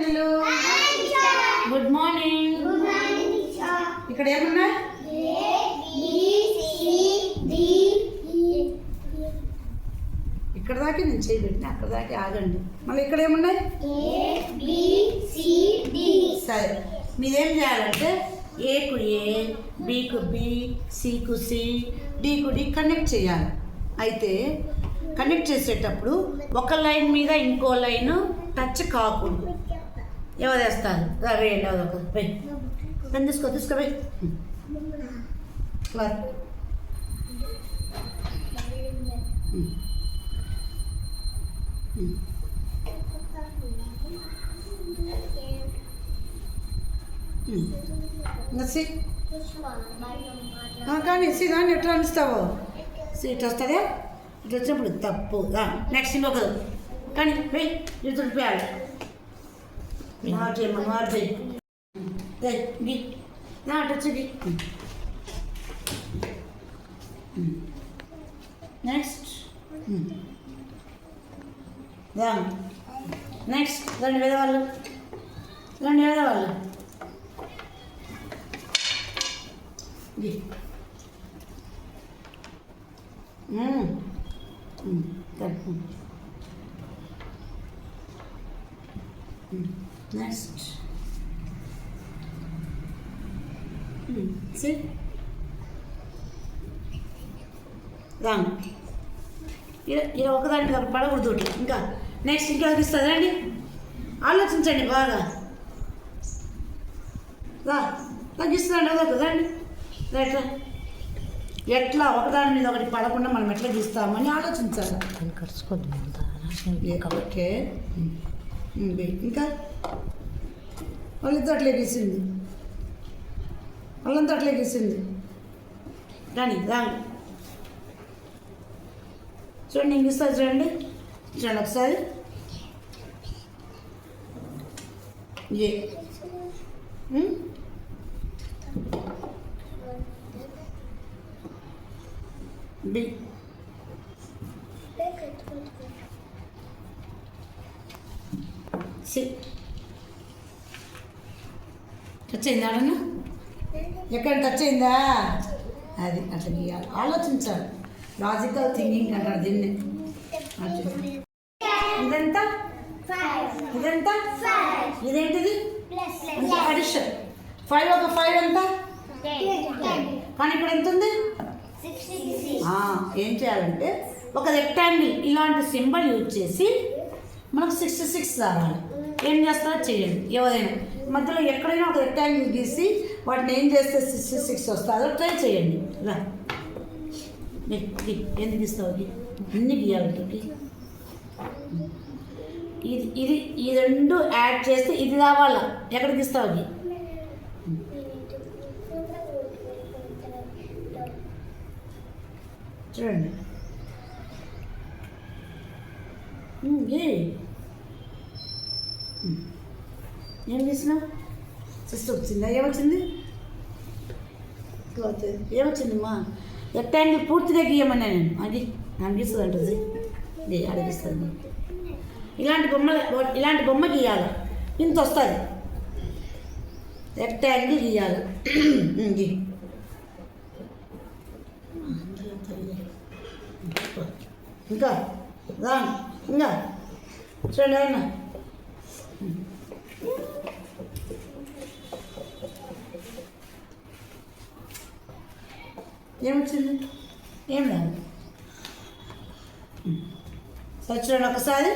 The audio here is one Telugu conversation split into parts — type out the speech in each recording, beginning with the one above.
పిల్లలు గుడ్ మార్నింగ్. ఇక్కడ ఏమున్నాయి? ఇక్కడ దాకా నేను చేయబెట్టిన, అక్కడ దాకా ఆగండి. మళ్ళీ ఇక్కడ ఏమున్నాయి? సరే, మీరేం చేయాలంటే ఏకు ఏ, బికు బి, సికు సి, డికు డి కనెక్ట్ చేయాలి. అయితే కనెక్ట్ చేసేటప్పుడు ఒక లైన్ మీద ఇంకో లైన్ టచ్ కాకూడదు. ఎవరు వేస్తారు? వేయండి, అదొక పోయి పెన్ తీసుకోపోయి కానీ దాన్ని ఎట్లా అనిస్తావో సీట్ వస్తుందా? ఇటు వచ్చినప్పుడు తప్పు. నెక్స్ట్ ఇంకొక కానీ వెయ్యి ఇటు తుడిపోయాలి. మార్చేయమ్మా, మార్చేయి. గి అటు వచ్చి గి. నెక్స్ట్ నెక్స్ట్ రండి వేదవాళ్ళు, రండి వేదవాళ్ళు. గి నెక్స్ట్ రాంగ్. ఇలా ఒకదానికి ఒక పడకూడదు. ఇంకా నెక్స్ట్ ఇంకా ఇస్తుంది రండి. ఆలోచించండి బాగా. తగ్గిస్తుందండి అదొక రండి. రైట్, ఎట్లా ఒకదాని మీద ఒకటి పడకుండా మనం ఎట్లా గీస్తామని ఆలోచించాలి. ఓకే, ఇంకా వాళ్ళంతా అట్లే గీసింది, వాళ్ళంతా అట్లే గీసింది. కానీ రాంగ్. చూడండి, ఇంకిస్తారు చూడండి, చూడండి ఒకసారి. A B C. టచ్ అయిందా? ఎక్కడ టచ్ అయిందా? అది అట్లా గీయాలి, ఆలోచించాలి. లాజికల్ థింకింగ్ అంటారు దీన్ని. ఇదంతా ఇదంతా ఇదేంటిది? అడిషన్. 5 ఒక 5 ఎంత? కానీ ఇప్పుడు ఎంత ఉంది? ఏం చేయాలంటే ఒక రెక్టాంగిల్ ఇలాంటి సింబల్ యూజ్ చేసి మనకు 66 రావాలి. ఏం చేస్తారో చేయండి. ఎవరైనా మధ్యలో ఎక్కడైనా ఒక రెక్టాంగిల్ గీసి వాటిని ఏం చేస్తే 66 వస్తుందో ట్రై చేయండి. రా, ఎందుకు ఇస్తావు? అన్ని గీయాలి. ఇది ఈ రెండు యాడ్ చేస్తే ఇది రావాలా? ఎక్కడికి ఇస్తావు? చూడండి. ఏం చేసినావు? సిస్టర్ వచ్చిందా? ఏమొచ్చింది? ఏమొచ్చిందమ్మా? రెక్టాంగిల్ పూర్తిగా గీయమన్నా నేను. అది అనిపిస్తుంది అంటుంది, అడిగిస్తుంది. ఇలాంటి బొమ్మ గీయాలి. ఇంత వస్తుంది. రెక్టాంగిల్ గీయాలి. ఇంకా రా, ఇంకా చూడండి అన్న. ఏమొచ్చింది? ఏం లేదు. సరే చూడండి ఒకసారి.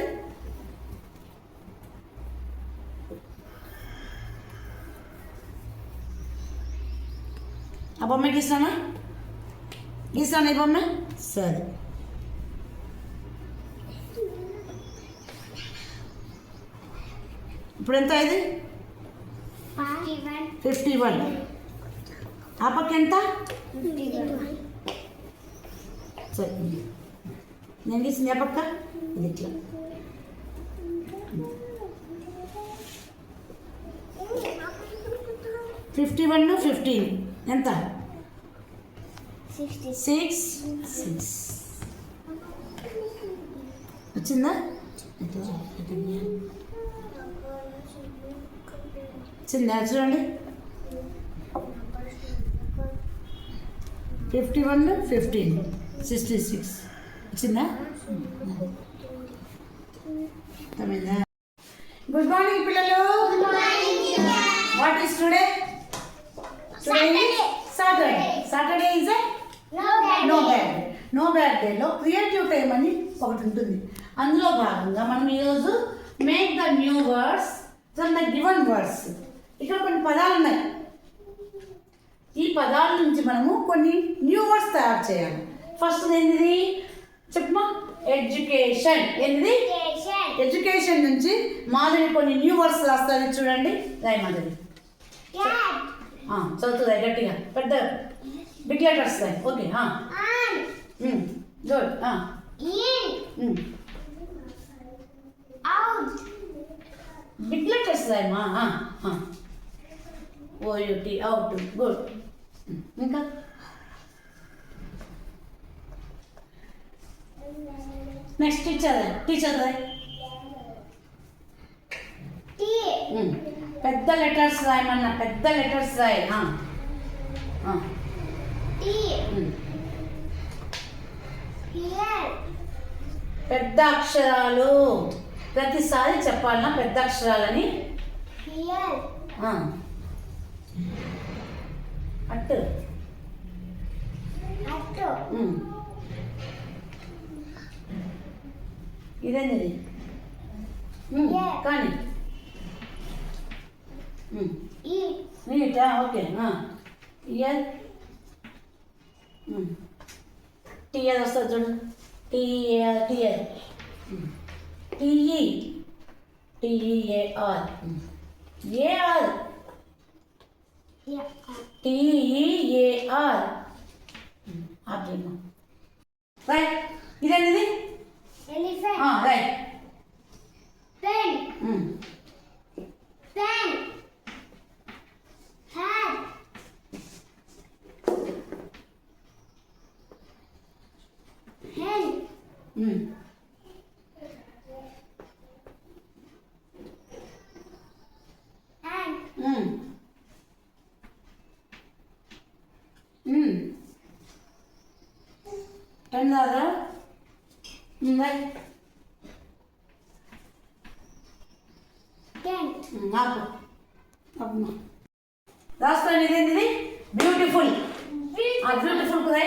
ఆ బొమ్మ గీసానా? గీసాను ఈ బొమ్మ. సరే, ఇప్పుడు ఎంత? ఇది 51. ఆ పక్క ఎంత? సరే, నేను గీసింది ఆ పక్క. ఇది ఇట్లా 51 15 ఎంత? 66 వచ్చిందా? చిన్న చూడండి 51 15 66 వచ్చిందా? అర్థమైందా? గుడ్ మార్నింగ్ పిల్లలు. What is today? Saturday is no bag డేలో క్రియేటివ్ టైం అని ఒకటి ఉంటుంది. అందులో భాగంగా మనం ఈరోజు make the new words from the given words. ఇక్కడ కొన్ని పదాలు ఉన్నాయి. ఈ పదాల నుంచి మనము కొన్ని న్యూ వర్డ్స్ తయారు చేయాలి. ఫస్ట్ ఏంటిది చెప్పమా? ఎడ్యుకేషన్. ఏంటిది? ఎడ్యుకేషన్ నుంచి మాధురి కొన్ని న్యూ వర్డ్స్ రాస్తుంది. చూడండి, రాయి మాధురి. చదువుతుందా గట్టిగా? పెద్ద బిగ్ లెటర్స్ రాయి. Okay, good. బిగ్ లెటర్స్ రాయమ్మా. O U T, out. గుడ్. ఇంకా నెక్స్ట్ టీచర్ రాయ్. పెద్ద లెటర్స్ రాయమన్నా, పెద్ద లెటర్స్ రాయ్. పెద్ద అక్షరాలు ప్రతిసారి చెప్పాలన్నా పెద్ద అక్షరాలని. అట్టు. ఇదేంది? కానీ నీటా? ఓకే. ఇయర్ టీఆర్ వస్తుంది చూడు. T R T R T E T E A R A R T E A R. Right. ఇదేంటిది? Right. Pen pen hat hen అందాదా? నాకు రాస్తాను. ఇదేంటిది? బ్యూటిఫుల్. బ్యూటిఫుల్ కుదా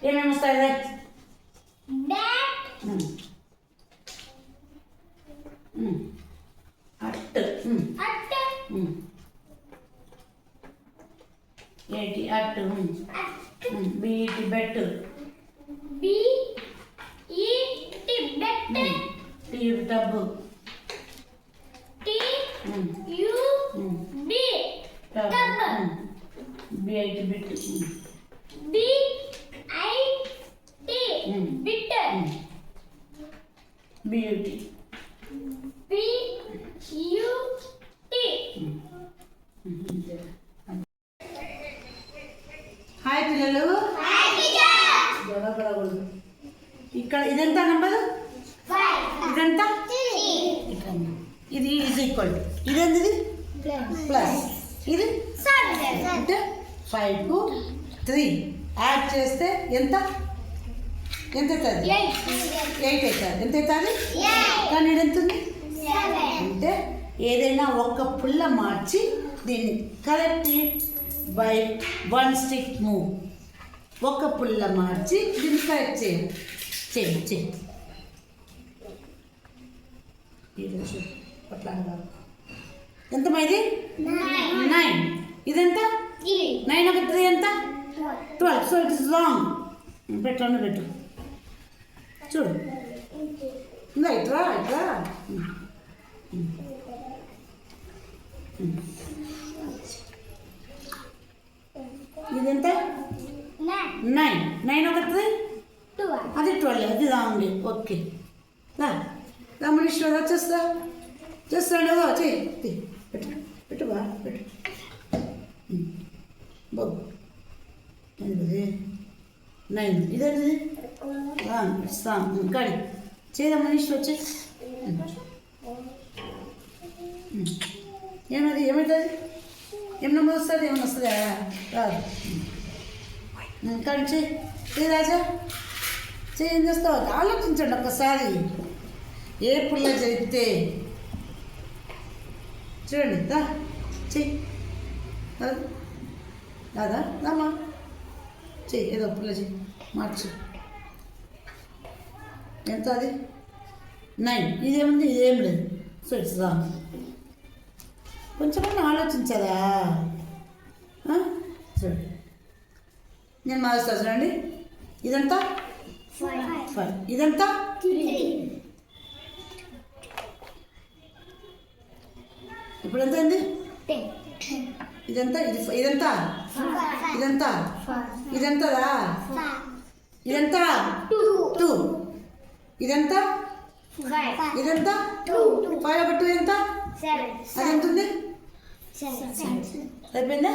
ఏమేమి వస్తాయి? అట్టు. ఏంటి? అట్టు. B T bet. టీ డబ్బు. B I T bit. బ్యూటీ. హాయ్ పిల్లలు. ఇక్కడ ఇదంతా నంబరు, ఇదంతా ఇది ఈజ్ ఈక్వల్. ఇదేంటిది? ప్లస్. ఇది అంటే 5 కు 3 యాడ్ చేస్తే ఎంత అవుతుంది? 8 అవుతుంది. ఎంత అవుతుంది? కానీ ఇది ఎంత ఉంది? అంటే ఏదైనా ఒక్క పుల్ల మార్చి దీన్ని కరెక్ట్ బై 1 స్టిక్ మూవ్. ఒక్క పుల్ల మార్చి దీన్ని కరెక్ట్ చేయండి. ఎంత ఇది? 9. ఇదెంత? 9 ఒక 3 ఎంత? 12. So it is long. పెట్టు చూడు. ఇట్రా. ఇదెంత? 9. 9 ఒక 3 అది 12. అది రాంగ్. ఓకే. రమణేశ్వర చేస్తాడు. పెట్టు బాబు. 9. ఇదేంటిది? ఇస్తాం. కానీ చేయదా మనీష్ వచ్చి ఏమవుతుంది? ఏమన్నా వస్తుంది ఏమన్నా వస్తుందా రాదు. కానీ చెయ్యి రాజా చెయ్యి ఏం చేస్తావు ఆలోచించండి ఒక్కసారి. ఏ పుల్ల జరిగితే చూడండి దా చెయ్యి రాదా రామా చెయ్యి ఏదో పుల్ల చెయ్యి మార్చు. ఎంత అది 9. ఇదేముంది ఇదేం లేదు. So it's wrong. కొంచెమన్నా ఆలోచించదా? చూడండి నేను మారుస్తా చూడండి. ఇదంతా 5. ఇదంతా 3. ఇప్పుడు ఎంత అయింది? 10. ఇదంతా ఇదంతా 5. ఇదంతా ఇదంతదా? 5. ఇదంతా 2. ఇదంతా 5. ఇదంతా 2. 5 ఒక 2 ఎంత? 7. అది ఎంత ఉంది? 7. అయిపోయిందా?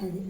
అది